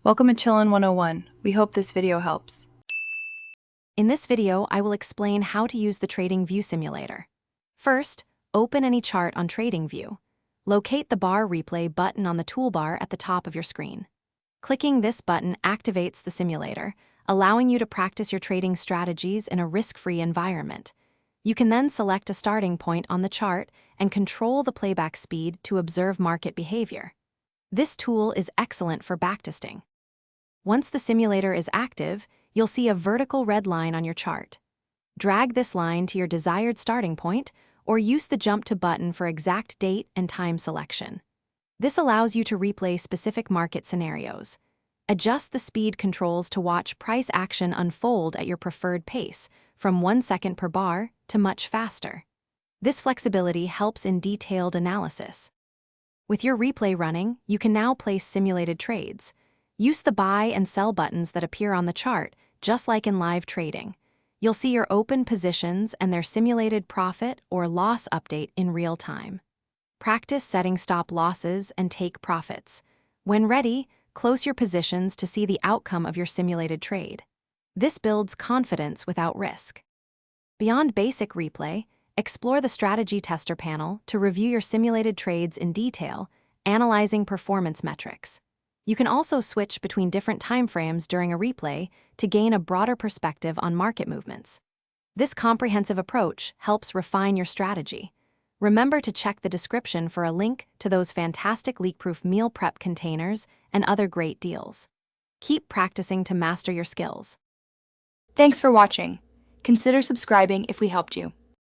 Welcome to Chillin' 101. We hope this video helps. In this video, I will explain how to use the TradingView simulator. First, open any chart on TradingView. Locate the bar replay button on the toolbar at the top of your screen. Clicking this button activates the simulator, allowing you to practice your trading strategies in a risk-free environment. You can then select a starting point on the chart and control the playback speed to observe market behavior. This tool is excellent for backtesting. Once the simulator is active, you'll see a vertical red line on your chart. Drag this line to your desired starting point, or use the Jump to button for exact date and time selection. This allows you to replay specific market scenarios. Adjust the speed controls to watch price action unfold at your preferred pace, from 1 second per bar to much faster. This flexibility helps in detailed analysis. With your replay running, you can now place simulated trades. Use the buy and sell buttons that appear on the chart, just like in live trading. You'll see your open positions and their simulated profit or loss update in real time. Practice setting stop losses and take profits. When ready, close your positions to see the outcome of your simulated trade. This builds confidence without risk. Beyond basic replay, explore the strategy tester panel to review your simulated trades in detail, analyzing performance metrics. You can also switch between different timeframes during a replay to gain a broader perspective on market movements. This comprehensive approach helps refine your strategy. Remember to check the description for a link to those fantastic leak-proof meal prep containers and other great deals. Keep practicing to master your skills. Thanks for watching. Consider subscribing if we helped you.